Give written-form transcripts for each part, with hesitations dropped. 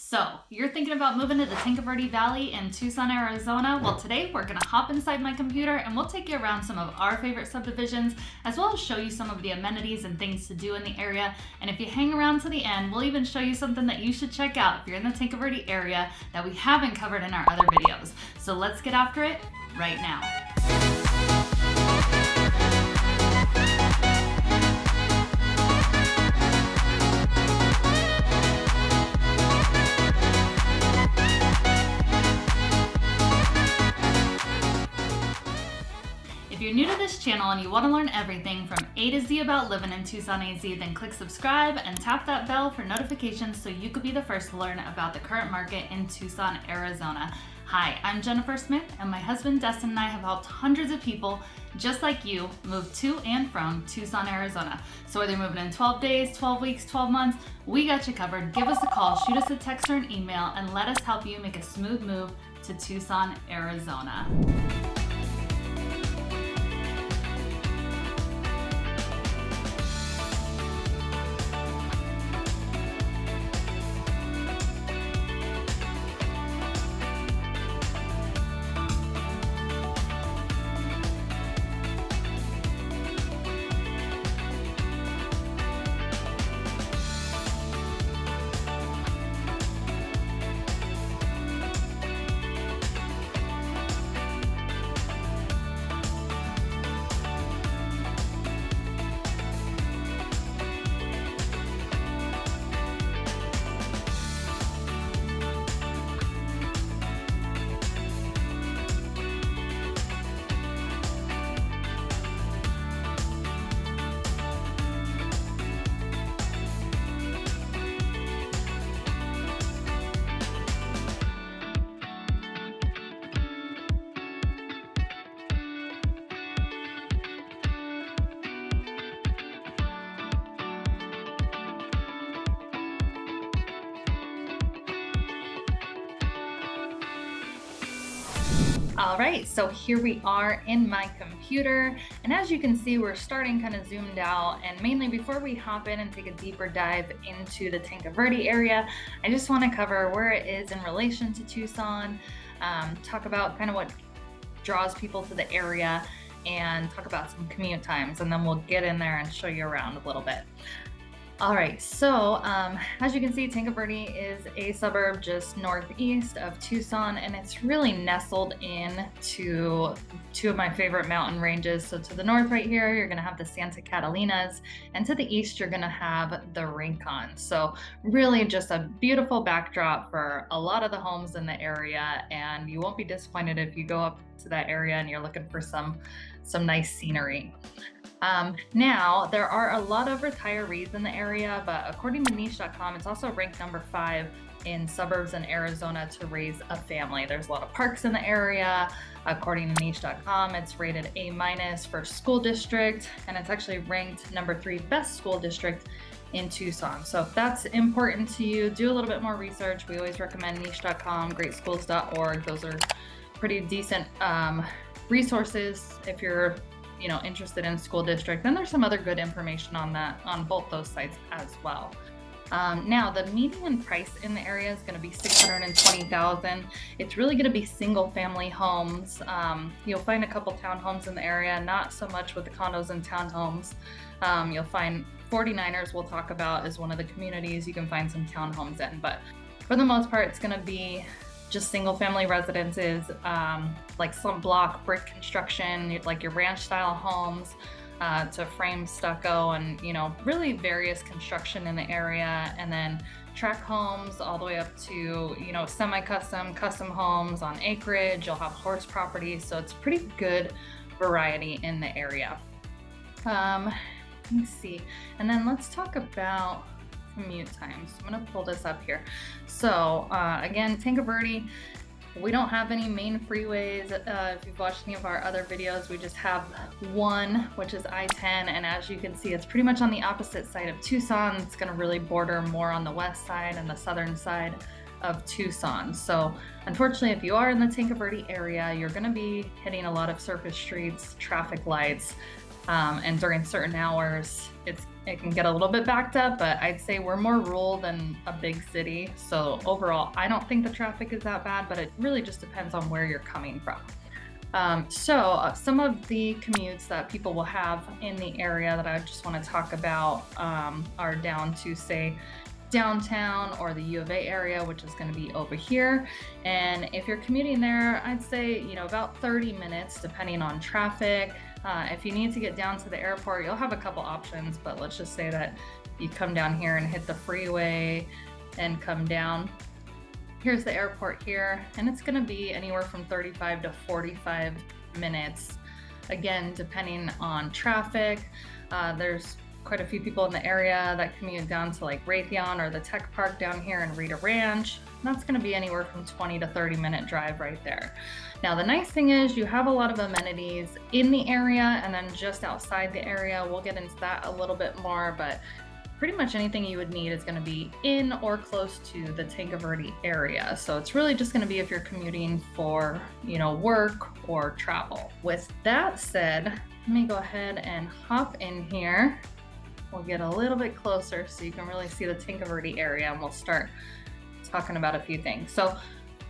So, you're thinking about moving to the Tanque Verde Valley in Tucson, Arizona? Well, today we're going to hop inside my computer and we'll take you around some of our favorite subdivisions, as well as show you some of the amenities and things to do in the area. And if you hang around to the end, we'll even show you something that you should check out if you're in the Tanque Verde area that we haven't covered in our other videos. So let's get after it right now. If you're new to this channel and you want to learn everything from A to Z about living in Tucson, AZ, then click subscribe and tap that bell for notifications so you could be the first to learn about the current market in Tucson, Arizona. Hi, I'm Jennifer Smith, and my husband Dustin and I have helped hundreds of people just like you move to and from Tucson, Arizona. So whether you're moving in 12 days, 12 weeks, 12 months, we got you covered. Give us a call, shoot us a text or an email, and let us help you make a smooth move to Tucson, Arizona. All right, so here we are in my computer, and as you can see, we're starting kind of zoomed out, and mainly before we hop in and take a deeper dive into the Tanque Verde area, I just want to cover where it is in relation to Tucson, talk about kind of what draws people to the area, and talk about some commute times, and then we'll get in there and show you around a little bit. All right, so as you can see, Tanque Verde is a suburb just northeast of Tucson, and it's really nestled into two of my favorite mountain ranges. So to the north right here, you're gonna have the Santa Catalinas, and to the east, you're gonna have the Rincon. So really just a beautiful backdrop for a lot of the homes in the area, and you won't be disappointed if you go up to that area and you're looking for some nice scenery. Now, there are a lot of retirees in the area, but according to niche.com, it's also ranked number 5 in suburbs in Arizona to raise a family. There's a lot of parks in the area. According to niche.com, it's rated A- for school district, and it's actually ranked number 3 best school district in Tucson. So if that's important to you, do a little bit more research. We always recommend niche.com, greatschools.org. Those are pretty decent resources if you're interested in school district. Then there's some other good information on that on both those sites as well. Now the median price in the area is going to be $620,000. It's really going to be single family homes. You'll find a couple townhomes in the area, not so much with the condos and townhomes. You'll find 49ers we'll talk about is one of the communities you can find some townhomes in, but for the most part it's going to be just single family residences, like some block brick construction, like your ranch style homes, to frame stucco, and really various construction in the area, and then tract homes all the way up to semi-custom, custom homes on acreage. You'll have horse properties, so it's pretty good variety in the area. Let me see, and then let's talk about commute times. I'm going to pull this up here. So again, Tanque Verde, we don't have any main freeways. If you've watched any of our other videos, we just have one, which is I-10, and as you can see, it's pretty much on the opposite side of Tucson. It's going to really border more on the west side and the southern side of Tucson. So unfortunately, if you are in the Tanque Verde area, you're going to be hitting a lot of surface streets, traffic lights, And during certain hours, it can get a little bit backed up, but I'd say we're more rural than a big city. So overall, I don't think the traffic is that bad, but it really just depends on where you're coming from. Some of the commutes that people will have in the area that I just want to talk about are down to, say, downtown or the U of A area, which is going to be over here. And if you're commuting there, I'd say, about 30 minutes, depending on traffic. If you need to get down to the airport, you'll have a couple options, but let's just say that you come down here and hit the freeway and come down. Here's the airport here, and it's going to be anywhere from 35 to 45 minutes. Again, depending on traffic. There's quite a few people in the area that commute down to like Raytheon or the tech park down here in Rita Ranch. That's going to be anywhere from 20 to 30 minute drive right there. Now, the nice thing is you have a lot of amenities in the area and then just outside the area. We'll get into that a little bit more, but pretty much anything you would need is going to be in or close to the Tanque Verde area. So it's really just going to be if you're commuting for, work or travel. With that said, let me go ahead and hop in here. We'll get a little bit closer so you can really see the Tanque Verde area, and we'll start talking about a few things. So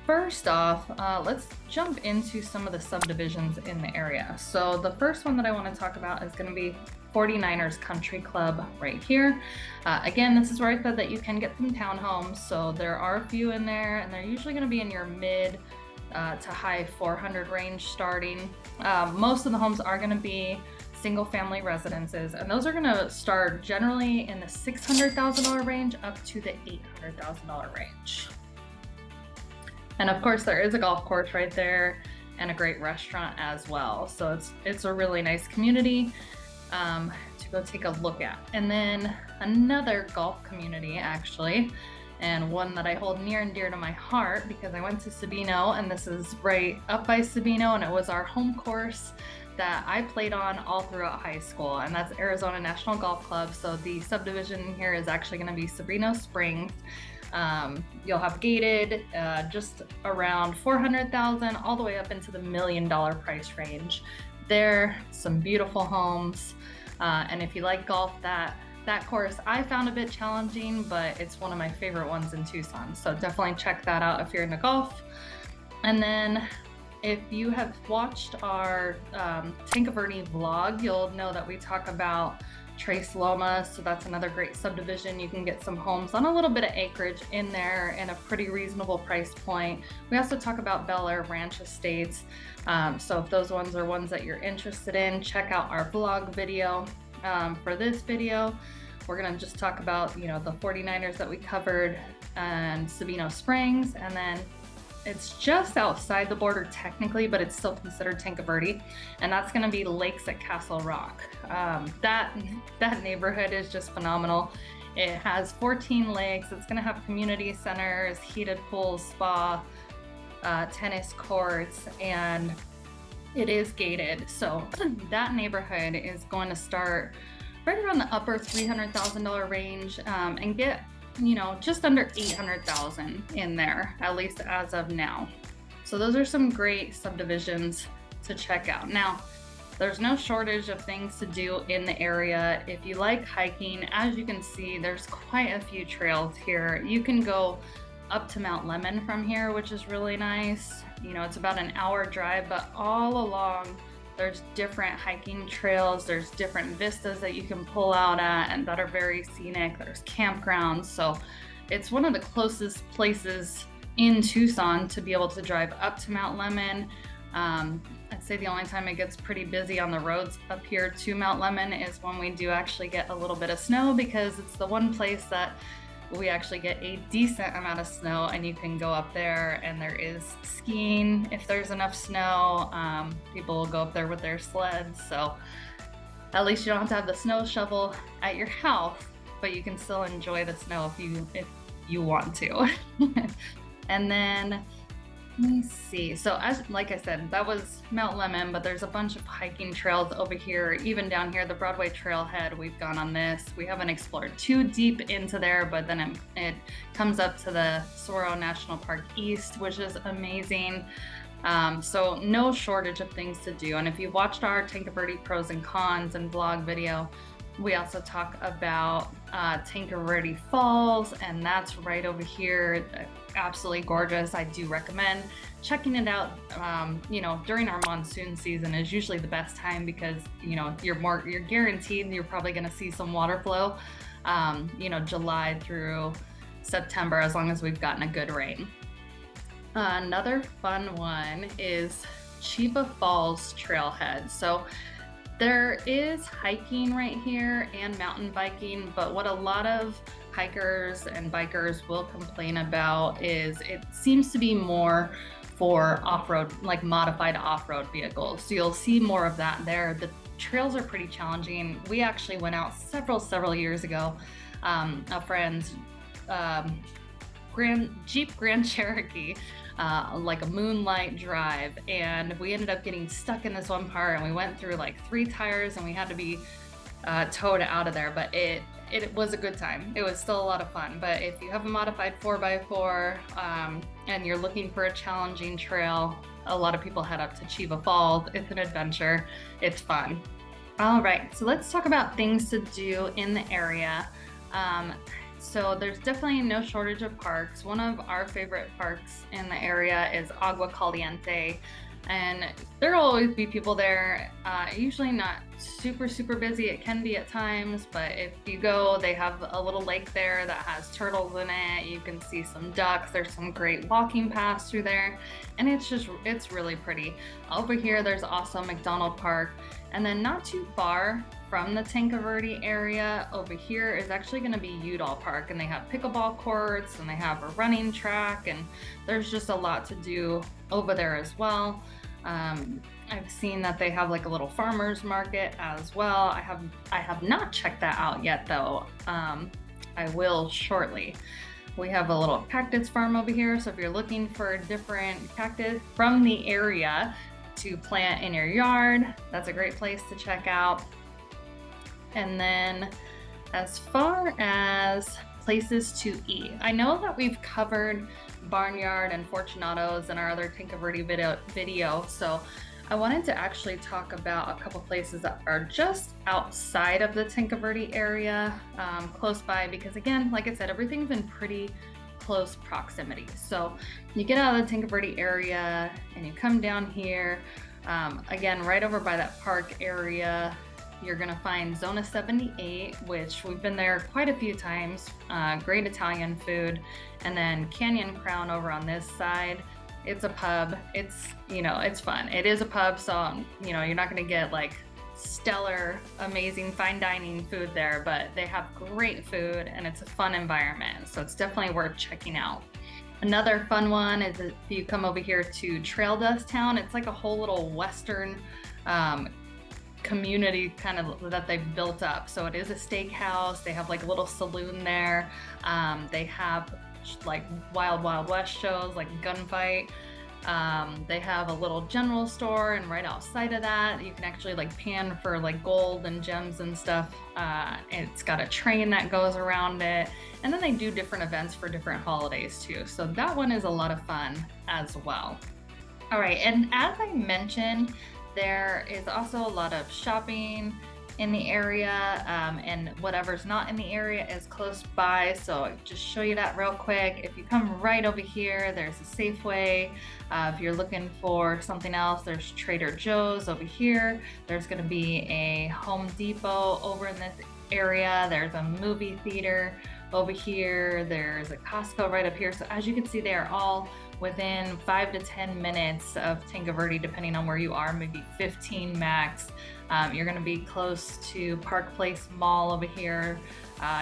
first off, let's jump into some of the subdivisions in the area. So the first one that I want to talk about is going to be 49ers Country Club right here. Again, this is where I said that you can get some townhomes. So there are a few in there, and they're usually going to be in your mid to high 400 range starting. Most of the homes are going to be single family residences, and those are going to start generally in the $600,000 range up to the $800,000 range. And of course, there is a golf course right there and a great restaurant as well. So it's a really nice community to go take a look at. And then another golf community, actually, and one that I hold near and dear to my heart because I went to Sabino, and this is right up by Sabino, and it was our home course that I played on all throughout high school, and that's Arizona National Golf Club. So the subdivision here is actually going to be Sabino Springs. You'll have gated just around 400,000 all the way up into the $1 million price range. There, some beautiful homes, and if you like golf, that course I found a bit challenging, but it's one of my favorite ones in Tucson. So definitely check that out if you're into golf. And then if you have watched our Tanque Verde vlog, you'll know that we talk about Tres Lomas. So that's another great subdivision. You can get some homes on a little bit of acreage in there in a pretty reasonable price point. We also talk about Bel Air Ranch Estates. So if those ones are ones that you're interested in, check out our vlog video. For this video, we're going to just talk about, the 49ers that we covered and Sabino Springs, and then it's just outside the border technically, but it's still considered Tanque Verde, and that's going to be Lakes at Castle Rock. That neighborhood is just phenomenal. It has 14 lakes. It's going to have community centers, heated pools, spa, tennis courts, and it is gated. So that neighborhood is going to start right around the upper $300,000 range and get just under 800,000 in there, at least as of now. So those are some great subdivisions to check out. Now, there's no shortage of things to do in the area. If you like hiking, as you can see, there's quite a few trails here. You can go up to Mount Lemmon from here, which is really nice. It's about an hour drive, but all along there's different hiking trails, there's different vistas that you can pull out at and that are very scenic. There's campgrounds. So it's one of the closest places in Tucson to be able to drive up to Mount Lemmon. I'd say the only time it gets pretty busy on the roads up here to Mount Lemmon is when we do actually get a little bit of snow, because it's the one place that we actually get a decent amount of snow, and you can go up there and there is skiing if there's enough snow. People will go up there with their sleds, so at least you don't have to have the snow shovel at your house, but you can still enjoy the snow if you want to. And then let me see. So like I said, that was Mount Lemmon, but there's a bunch of hiking trails over here. Even down here, the Broadway Trailhead, we've gone on this. We haven't explored too deep into there, but then it comes up to the Saguaro National Park East, which is amazing. So no shortage of things to do. And if you watched our Tanque Verde pros and cons and vlog video, we also talk about Tanque Verde Falls, and that's right over here. Absolutely gorgeous. I do recommend checking it out. You know, during our monsoon season is usually the best time because, you know, you're guaranteed you're probably going to see some water flow. You know, July through September, as long as we've gotten a good rain. Another fun one is Chiba Falls Trailhead. So there is hiking right here and mountain biking, but what a lot of hikers and bikers will complain about is it seems to be more for off-road, like modified off-road vehicles. So you'll see more of that there. The trails are pretty challenging. We actually went out several years ago. A friend's Jeep Grand Cherokee, like a moonlight drive, and we ended up getting stuck in this one part, and we went through like 3 tires and we had to be towed out of there, but it was a good time. It was still a lot of fun. But if you have a modified 4x4 and you're looking for a challenging trail, a lot of people head up to Chiba Falls. It's an adventure. It's fun. All right, so let's talk about things to do in the area. So there's definitely no shortage of parks. One of our favorite parks in the area is Agua Caliente, and there'll always be people there. Usually not super busy. It can be at times, but if you go, they have a little lake there that has turtles in it. You can see some ducks. There's some great walking paths through there, and it's really pretty. Over here, there's also McDonald Park, and then not too far from the Tanque Verde area over here is actually going to be Udall Park, and they have pickleball courts and they have a running track, and there's just a lot to do over there as well. I've seen that they have like a little farmers market as well. I have not checked that out yet though. I will shortly. We have a little cactus farm over here, so if you're looking for different cactus from the area to plant in your yard, that's a great place to check out. And then as far as places to eat, I know that we've covered Barnyard and Fortunato's in our other Tanque Verde video, so I wanted to actually talk about a couple places that are just outside of the Tanque Verde area, close by, because again, like I said, everything's in pretty close proximity. So you get out of the Tanque Verde area and you come down here, again, right over by that park area, you're gonna find Zona 78, which we've been there quite a few times. Great Italian food. And then Canyon Crown over on this side. It's a pub. It's, you know, it's fun. It is a pub, so, you know, you're not gonna get like stellar, amazing, fine dining food there, but they have great food and it's a fun environment. So it's definitely worth checking out. Another fun one is if you come over here to Trail Dust Town. It's like a whole little Western community kind of that they've built up. So it is a steakhouse. They have like a little saloon there. They have like Wild West shows, like Gunfight. They have a little general store, and right outside of that, you can actually like pan for like gold and gems and stuff. It's got a train that goes around it. And then they do different events for different holidays too. So that one is a lot of fun as well. All right, and as I mentioned, there is also a lot of shopping in the area, and whatever's not in the area is close by. So I'll just show you that real quick. If you come right over here, there's a Safeway. If you're looking for something else, there's Trader Joe's over here. There's gonna be a Home Depot over in this area. There's a movie theater over here. There's a Costco right up here. So as you can see, they are all within 5 to 10 minutes of Tanque Verde, depending on where you are, maybe 15 max. You're gonna be close to Park Place Mall over here.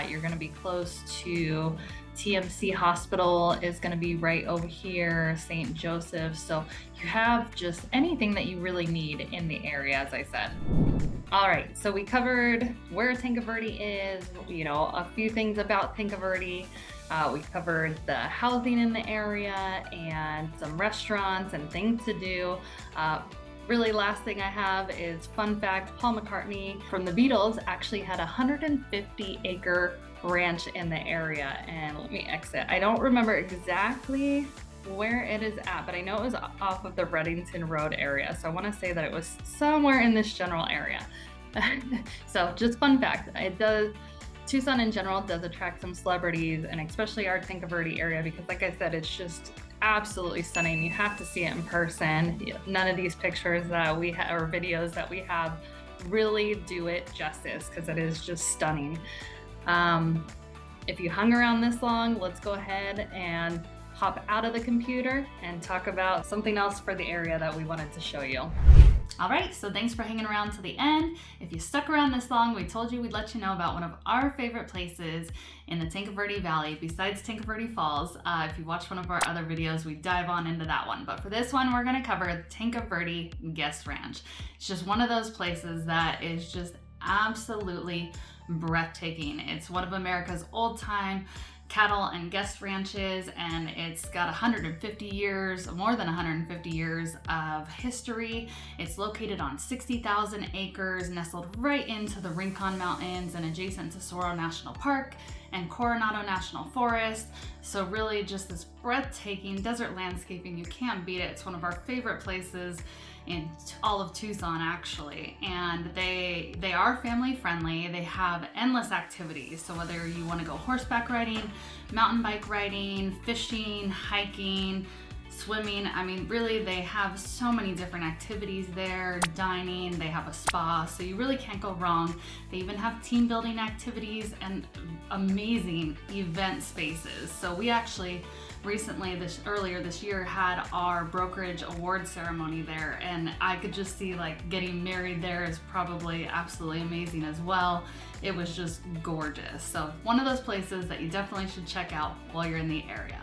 You're gonna be close to TMC Hospital is gonna be right over here, St. Joseph. So you have just anything that you really need in the area, as I said. All right, so we covered where Tanque Verde is, you know, a few things about Tanque Verde. We covered the housing in the area and some restaurants and things to do. Really last thing I have is fun fact, Paul McCartney from the Beatles actually had a 150-acre ranch in the area. And let me exit. I don't remember exactly where it is at, but I know it was off of the Reddington Road area. So I want to say that it was somewhere in this general area. So just fun fact, it does, Tucson in general does attract some celebrities, and especially our Tanque Verde area, because like I said, it's just absolutely stunning. You have to see it in person. None of these pictures that we have or videos that we have really do it justice, because it is just stunning. If you hung around this long, let's go ahead and hop out of the computer and talk about something else for the area that we wanted to show you. All right, so thanks for hanging around to the end. If you stuck around this long, we told you we'd let you know about one of our favorite places in the Tanque Verde Valley, besides Tanque Verde Falls. If you watch one of our other videos, we dive on into that one. But for this one, we're gonna cover Tanque Verde Guest Ranch. It's just one of those places that is just absolutely breathtaking. It's one of America's old-time cattle and guest ranches, and it's got 150 years, more than 150 years of history. It's located on 60,000 acres, nestled right into the Rincon Mountains and adjacent to Saguaro National Park and Coronado National Forest. So really just this breathtaking desert landscaping. You can't beat it. It's one of our favorite places in all of Tucson, actually. And they are family friendly. They have endless activities. So whether you want to go horseback riding, mountain bike riding, fishing, hiking, swimming, I mean, really, they have so many different activities there, dining, they have a spa, so you really can't go wrong. They even have team building activities and amazing event spaces. So we actually recently, earlier this year, had our brokerage award ceremony there, and I could just see like getting married there is probably absolutely amazing as well. It was just gorgeous. So one of those places that you definitely should check out while you're in the area.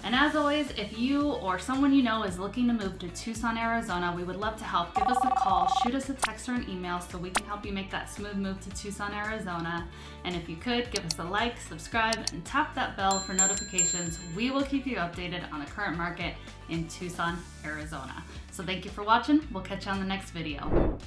And as always, if you or someone you know is looking to move to Tucson, Arizona, we would love to help. Give us a call, shoot us a text or an email so we can help you make that smooth move to Tucson, Arizona. And if you could, give us a like, subscribe, and tap that bell for notifications. We will keep you updated on the current market in Tucson, Arizona. So thank you for watching. We'll catch you on the next video.